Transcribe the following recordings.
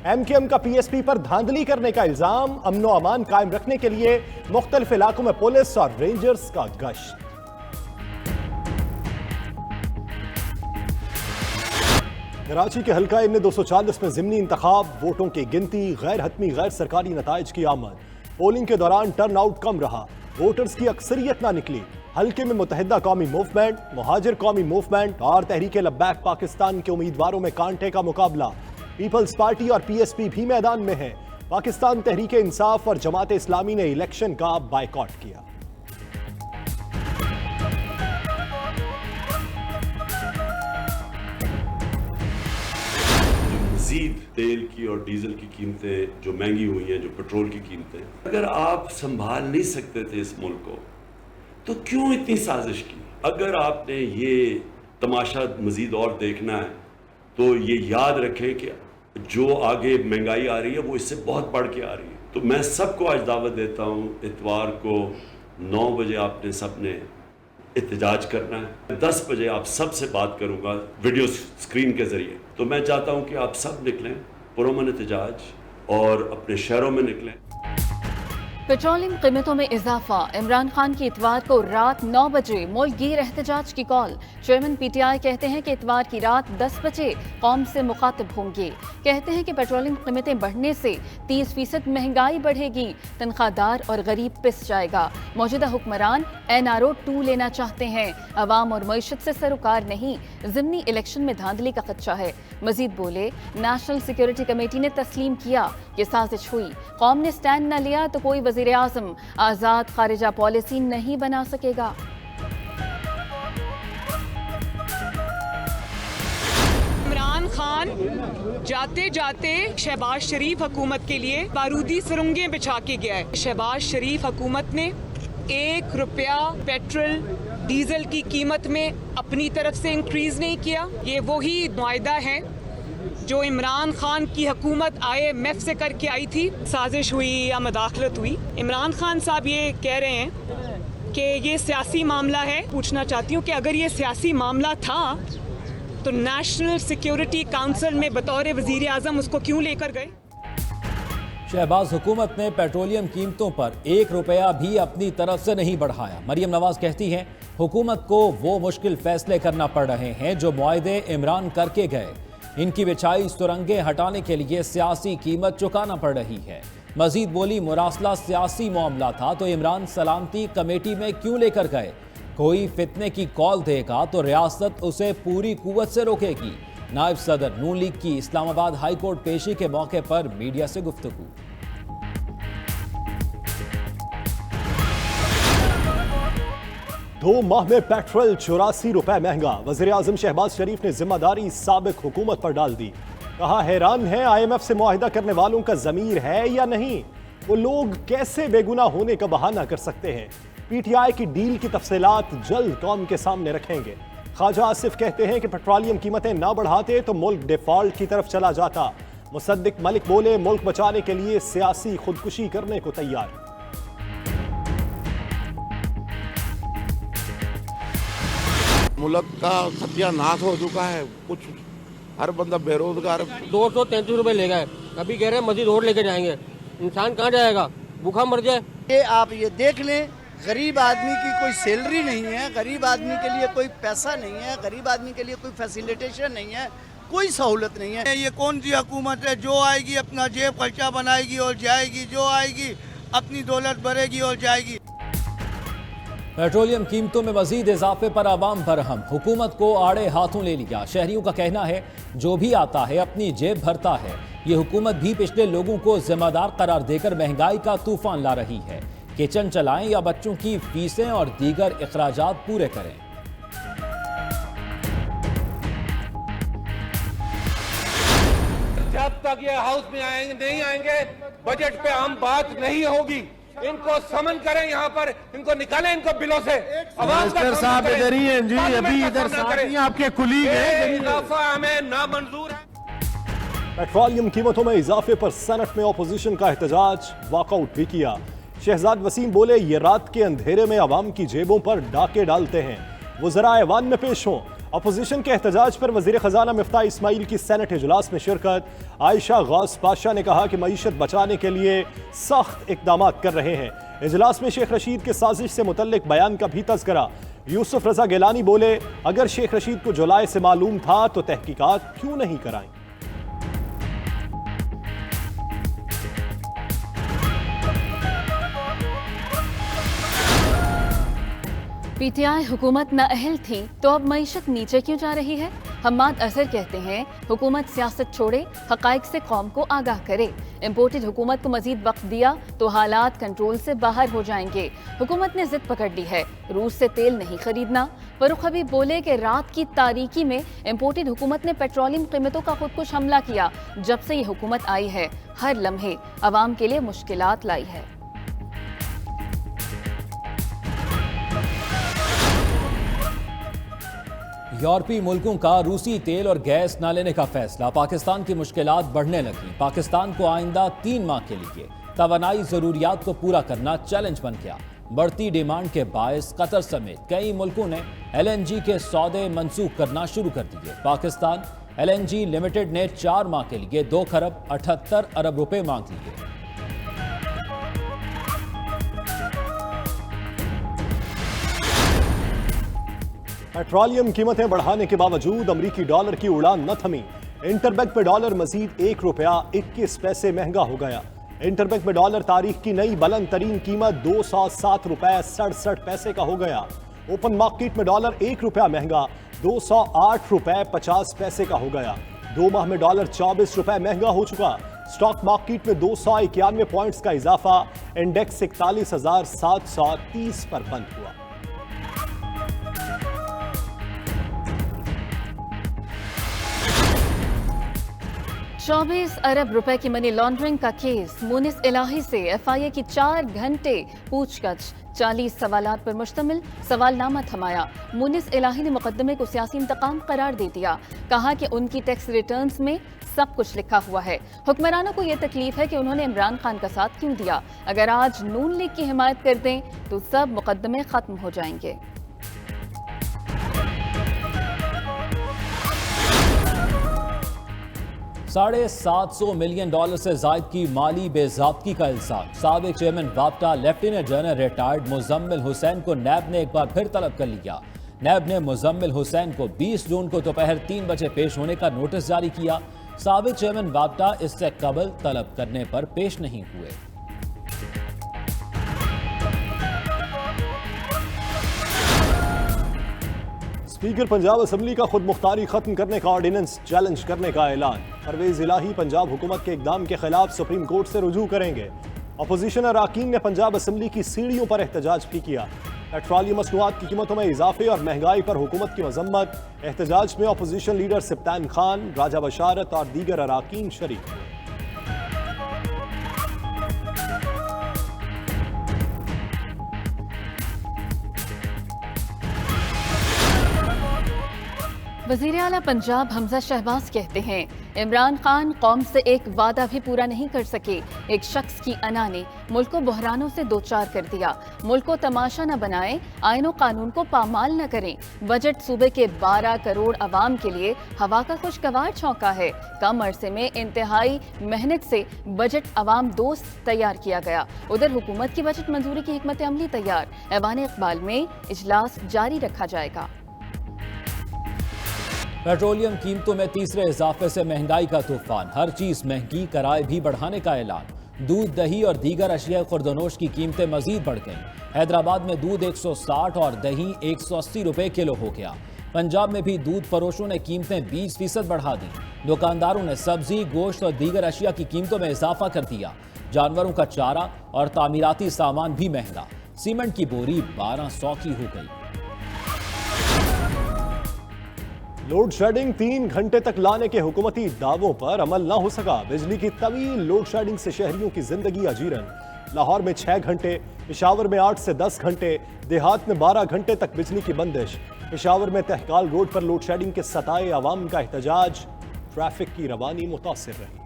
MKM का PSP पर धांधली करने का इल्जाम। अमनो अमान कायम रखने के लिए मुख्तलिफ इलाकों में पुलिस और रेंजर्स का गश्त। कराची के हल्का इन 240 में ज़िमनी इंतखाब, वोटों की गिनती, गैर हतमी गैर सरकारी नताइज की आमद। पोलिंग के दौरान टर्न आउट कम रहा, वोटर्स की अक्सरियत ना निकली। हल्के में मुत्तहिदा कौमी मूवमेंट, मुहाजिर कौमी मूवमेंट और तहरीक लब्बैक पाकिस्तान के उम्मीदवारों में कांटे का मुकाबला। पीपल्स पार्टी और PSP भी मैदान में है। पाकिस्तान तहरीक इंसाफ और जमात इस्लामी ने इलेक्शन का बायकॉट किया। मज़ीद तेल की और डीजल की कीमतें जो महंगी हुई हैं, जो पेट्रोल की कीमतें, अगर आप संभाल नहीं सकते थे इस मुल्क को तो क्यों इतनी साजिश की? अगर आपने ये तमाशा मज़ीद और देखना है तो ये याद रखें कि जो आगे महंगाई आ रही है वो इससे बहुत बढ़ के आ रही है। तो मैं सबको आज दावत देता हूँ, इतवार को 9 बजे आपने सबने एहतजाज करना है। 10 बजे आप सबसे बात करूँगा वीडियो स्क्रीन के ज़रिए। तो मैं चाहता हूँ कि आप सब निकलें, पुरअमन एहतजाज और अपने शहरों में निकलें। पेट्रोलियम कीमतों में इजाफा, इमरान खान की इतवार को रात 9 बजे मुल्क गिर एहतजाज की कॉल। चेयरमैन PTI कहते हैं कि इतवार की रात 10 बजे कौम से मुखातिब होंगे। कहते हैं कि पेट्रोलियम कीमतें बढ़ने से 30% महंगाई बढ़ेगी, तनख्वाहदार और गरीब पिस जाएगा। मौजूदा हुक्मरान NRO 2 लेना चाहते हैं, अवाम और मईशत से सरोकार नहीं, ज़िमनी इलेक्शन में धांधली का खदशा है। मजीद बोले, नेशनल सिक्योरिटी कमेटी ने तस्लीम किया कि साजिश हुई, कौम ने स्टैंड न लिया तो कोई वज़ीर आज़म आज़ाद खारिजा पॉलिसी नहीं बना सकेगा। इमरान खान जाते जाते शहबाज शरीफ हुकूमत के लिए बारूदी सुरंगें बिछा के गया है। शहबाज शरीफ हुकूमत ने 1 रुपया पेट्रोल डीजल की कीमत में अपनी तरफ से इंक्रीज नहीं किया। ये वही मुआहदा है जो इमरान खान की हुकूमत IMF से करके आई थी। साजिश हुई या मदाखलत हुई। इमरान खान साहब ये कह रहे हैं कि ये सियासी मामला है। पूछना चाहती हूँ कि अगर ये सियासी मामला था तो नेशनल सिक्योरिटी काउंसिल में बतौर वजीर आजम उसको क्यों लेकर गए? शहबाज हुकूमत ने पेट्रोलियम कीमतों पर 1 रुपया भी अपनी तरफ से नहीं बढ़ाया। मरियम नवाज कहती हैं, हुकूमत को वो मुश्किल फैसले करना पड़ रहे हैं जो मुआहदे इमरान करके गए। इनकी बिछाई सुरंगें हटाने के लिए सियासी कीमत चुकाना पड़ रही है। मजीद बोली, मुरासला सियासी मामला था तो इमरान सलामती कमेटी में क्यों लेकर गए? कोई फितने की कॉल देगा तो रियासत उसे पूरी कुव्वत से रोकेगी। नायब सदर नून लीग की इस्लामाबाद हाई कोर्ट पेशी के मौके पर मीडिया से गुफ्तगू। 2 माह में पेट्रोल 84 रुपए महंगा। वज़ीर आज़म शहबाज शरीफ ने जिम्मेदारी साबिक हुकूमत पर डाल दी। कहा, हैरान है IMF से मुआहिदा करने वालों का ज़मीर है या नहीं? वो लोग कैसे बेगुनाह होने का बहाना कर सकते हैं? PTI की डील की तफसीलात जल्द कौम के सामने रखेंगे। ख्वाजा आसिफ कहते हैं कि पेट्रोलियम कीमतें ना बढ़ाते तो मुल्क डिफॉल्ट की तरफ चला जाता। मुसद्दिक मलिक बोले, मुल्क बचाने के लिए सियासी खुदकुशी करने को तैयार। मुल्क का सत्यानाश हो चुका है। कुछ हर बंदा बेरोजगार। 233 रुपए ले गए, अभी कह रहे हैं मजीद और लेके जाएंगे। इंसान कहाँ जाएगा? भूखा मर जाए। ये आप ये देख लें, गरीब आदमी की कोई सैलरी नहीं है, गरीब आदमी के लिए कोई पैसा नहीं है, गरीब आदमी के लिए कोई फैसिलिटेशन नहीं है, कोई सहूलत नहीं है। ये कौन सी हुकूमत है जो आएगी अपना जेब खर्चा बनाएगी और जाएगी, जो आएगी अपनी दौलत भरेगी और जाएगी। पेट्रोलियम कीमतों में मजीद इजाफे पर आवाम बरहम, हुकूमत को आड़े हाथों ले लिया। शहरियों का कहना है, जो भी आता है अपनी जेब भरता है। ये हुकूमत भी पिछले लोगों को जिम्मेदार करार देकर महंगाई का तूफान ला रही है। किचन चलाएं या बच्चों की फीसें और दीगर अखराजात पूरे करें। जब तक ये हाउस में नहीं आएंगे, बजट पे हम बात नहीं होगी। इनको समन करें, यहाँ पर इनको निकालें, इनको बिलों से। साहब इधर ही हैं जी, अभी इधर साथी आपके कुलीग हैं। इजाफा हमें नामंजूर है। पेट्रोलियम कीमतों में इजाफे पर सेनेट में अपोजिशन का एहतजाज, वॉकआउट भी किया। शहजाद वसीम बोले, ये रात के अंधेरे में आवाम की जेबों पर डाके डालते हैं। वज़राए ऐवान में पेश हों, अपोजिशन के एहतजाज पर वजीर खजाना मिफ्ताह इस्माइल की सेनेट इजलास में शिरकत। आयशा गौस पाशा ने कहा कि मईशत बचाने के लिए सख्त इकदाम कर रहे हैं। इजलास में शेख रशीद के साजिश से मुतल्लिक बयान का भी तज़किरा। यूसुफ रजा गिलानी बोले, अगर शेख रशीद को जुलाई से मालूम था तो तहकीकात क्यों नहीं कराई। पीटीआई हुकूमत नाअहल थी तो अब मईशत नीचे क्यों जा रही है। हम्माद अजहर कहते हैं हुकूमत सियासत छोड़े, हकाइक से कौम को आगाह करे। इम्पोर्टेड हुकूमत को मजीद वक्त दिया तो हालात कंट्रोल से बाहर हो जाएंगे। हुकूमत ने जिद पकड़ ली है, रूस से तेल नहीं खरीदना। फरूख हबीब बोले कि रात की तारीकी में इम्पोर्टेड हुकूमत ने पेट्रोलियम कीमतों का खुदकुश हमला किया। जब से ये हुकूमत आई है हर लम्हे अवाम के लिए मुश्किलात लाई है। यूरोपीय मुल्कों का रूसी तेल और गैस न लेने का फैसला। पाकिस्तान की मुश्किलात बढ़ने लगी। पाकिस्तान को आइंदा 3 माह के लिए तवानाई जरूरियात को पूरा करना चैलेंज बन गया। बढ़ती डिमांड के बायस कतर समेत कई मुल्कों ने LNG के सौदे मंसूख करना शुरू कर दिए। पाकिस्तान LNG लिमिटेड ने 4 माह के लिए 2 खरब 78 अरब रुपए मांग लिए। पेट्रोलियम कीमतें बढ़ाने के बावजूद अमरीकी डॉलर की उड़ान न थमी। इंटरबैंक में डॉलर मजीद 1 रुपया 21 पैसे महंगा हो गया। इंटरबैंक में डॉलर तारीख की नई बुलंद तरीन कीमत 207 रुपए 67 पैसे का हो गया। ओपन मार्केट में डॉलर 1 रुपया महंगा 208 रुपए 50 पैसे का हो गया। 2 माह में डॉलर 24 रुपए महंगा हो चुका। स्टॉक मार्केट में 291 पॉइंट्स का इजाफा। इंडेक्स 41,730 पर बंद हुआ। 24 अरब रुपए की मनी लॉन्ड्रिंग का केस। मुनिस इलाही से FIA की 4 घंटे पूछगछ, 40 सवालात पर मुश्तमिल सवालनामा थमाया। मुनिस इलाही ने मुकदमे को सियासी इंतकाम करार दे दिया। कहा कि उनकी टैक्स रिटर्न्स में सब कुछ लिखा हुआ है। हुक्मरानों को यह तकलीफ है कि उन्होंने इमरान खान का साथ क्यों दिया। अगर आज नून लीग की हिमायत कर दें तो सब मुकदमे खत्म हो जाएंगे। $750 मिलियन से जायद की माली बेज़ाब्ती का इल्जाम। साबिक चेयरमैन वापटा lieutenant general retired Muzammil Hussain को नैब ने एक बार फिर तलब कर लिया। नैब ने मुजम्मिल हुसैन को 20 जून को दोपहर 3 बजे पेश होने का नोटिस जारी किया। साबिक चेयरमैन वापटा इससे कबल तलब करने पर पेश नहीं हुए। स्पीकर पंजाब असम्बली का खुद मुख्तारी खत्म करने का ऑर्डिनेंस चैलेंज करने का ऐलान। परवेज इलाही पंजाब हुकूमत के इकदाम के खिलाफ सुप्रीम कोर्ट से रुजू करेंगे। अपोजिशन अरकान ने पंजाब असम्बली की सीढ़ियों पर एहतजाज भी किया। पेट्रोलियम मसनूआत की कीमतों में इजाफे और महंगाई पर हुकूमत की मजम्मत। एहतजाज में अपोजिशन लीडर सिप्तान खान, राजा बशारत और दीगर अरकान शरीक हुए। वज़ीर आला पंजाब हमजा शहबाज कहते हैं इमरान खान कौम से एक वादा भी पूरा नहीं कर सके। एक शख्स की अना ने मुल्क को बहरानों से दो चार कर दिया। मुल्क को तमाशा न बनाएं, आईन और कानून को पामाल न करें। बजट सूबे के 12 करोड़ अवाम के लिए हवा का खुशगवार छौंका है। कम अरसे में इंतहाई मेहनत से बजट अवाम दोस्त तैयार किया गया। उधर हुकूमत की बजट मंजूरी की हिकमत अमली तैयार। ऐवान इकबाल में इजलास जारी रखा जाएगा। पेट्रोलियम कीमतों में तीसरे इजाफे से महंगाई का तूफान। हर चीज महंगी, किराए भी बढ़ाने का ऐलान। दूध, दही और दीगर अशिया खुर्दनोश की कीमतें मजीद बढ़ गईं। हैदराबाद में दूध 160 और दही 180 रुपए किलो हो गया। पंजाब में भी दूध फरोशों ने कीमतें 20% बढ़ा दी। दुकानदारों ने सब्जी, गोश्त और दीगर अशिया की कीमतों में इजाफा कर दिया। जानवरों का चारा और तामीराती सामान भी महंगा। सीमेंट की बोरी 1200 की हो गई। लोड शेडिंग 3 घंटे तक लाने के हुकूमती दावों पर अमल न हो सका। बिजली की तवील लोड शेडिंग से शहरियों की जिंदगी अजीरन। लाहौर में 6 घंटे, पेशावर में 8 से 10 घंटे, देहात में 12 घंटे तक बिजली की बंदिश। पेशावर में तहकाल रोड पर लोड शेडिंग के सताए अवाम का एहतजाज। ट्रैफिक की रवानी मुतासिर रही।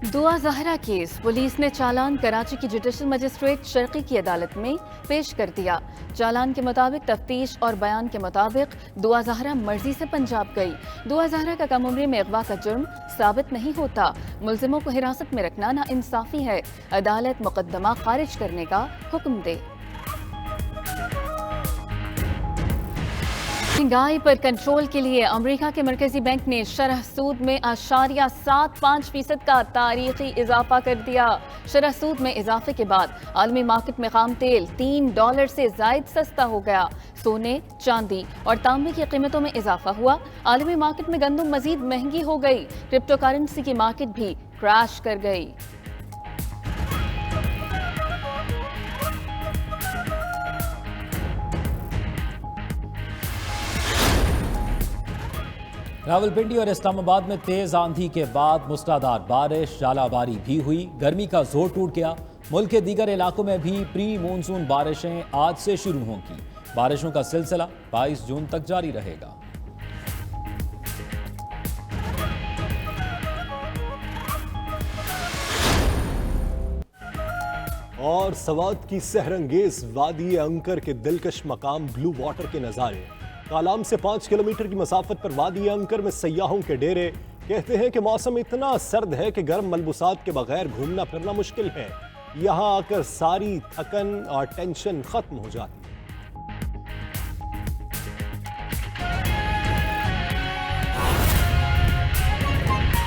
दुआ ज़हरा केस पुलिस ने चालान कराची की जुडिशल मजिस्ट्रेट शर्की की अदालत में पेश कर दिया। चालान के मुताबिक तफ्तीश और बयान के मुताबिक दुआ ज़हरा मर्जी से पंजाब गई। दुआ ज़हरा का कम उम्री में अगवा का जुर्म साबित नहीं होता। मुलजिमों को हिरासत में रखना नाइंसाफी है। अदालत मुकदमा खारिज करने का हुक्म दे। महंगाई पर कंट्रोल के लिए अमेरिका के मरकजी बैंक ने शरह सूद में 0.75% का तारीखी इजाफा कर दिया। शरह सूद में इजाफे के बाद आलमी मार्केट में खाम तेल $3 से जायद सस्ता हो गया। सोने, चांदी और तांबे की कीमतों में इजाफा हुआ। आलमी मार्केट में गंदम मजीद महंगी हो गई। क्रिप्टो करेंसी की मार्केट भी क्रैश कर गई। रावलपिंडी और इस्लामाबाद में तेज आंधी के बाद मूसलाधार बारिश, झालावारी भी हुई। गर्मी का जोर टूट गया। मुल्क के दीगर इलाकों में भी प्री मानसून बारिशें आज से शुरू होंगी। बारिशों का सिलसिला 22 जून तक जारी रहेगा। और सवात की सहरंगेज वादी अंकर के दिलकश मकाम ब्लू वाटर के नज़ारे। कालाम से 5 किलोमीटर की मसाफत पर वादी अंकर में सयाहों के डेरे। कहते हैं कि मौसम इतना सर्द है कि गर्म मलबूसात के बगैर घूमना फिरना मुश्किल है। यहाँ आकर सारी थकन और टेंशन खत्म हो जाती है।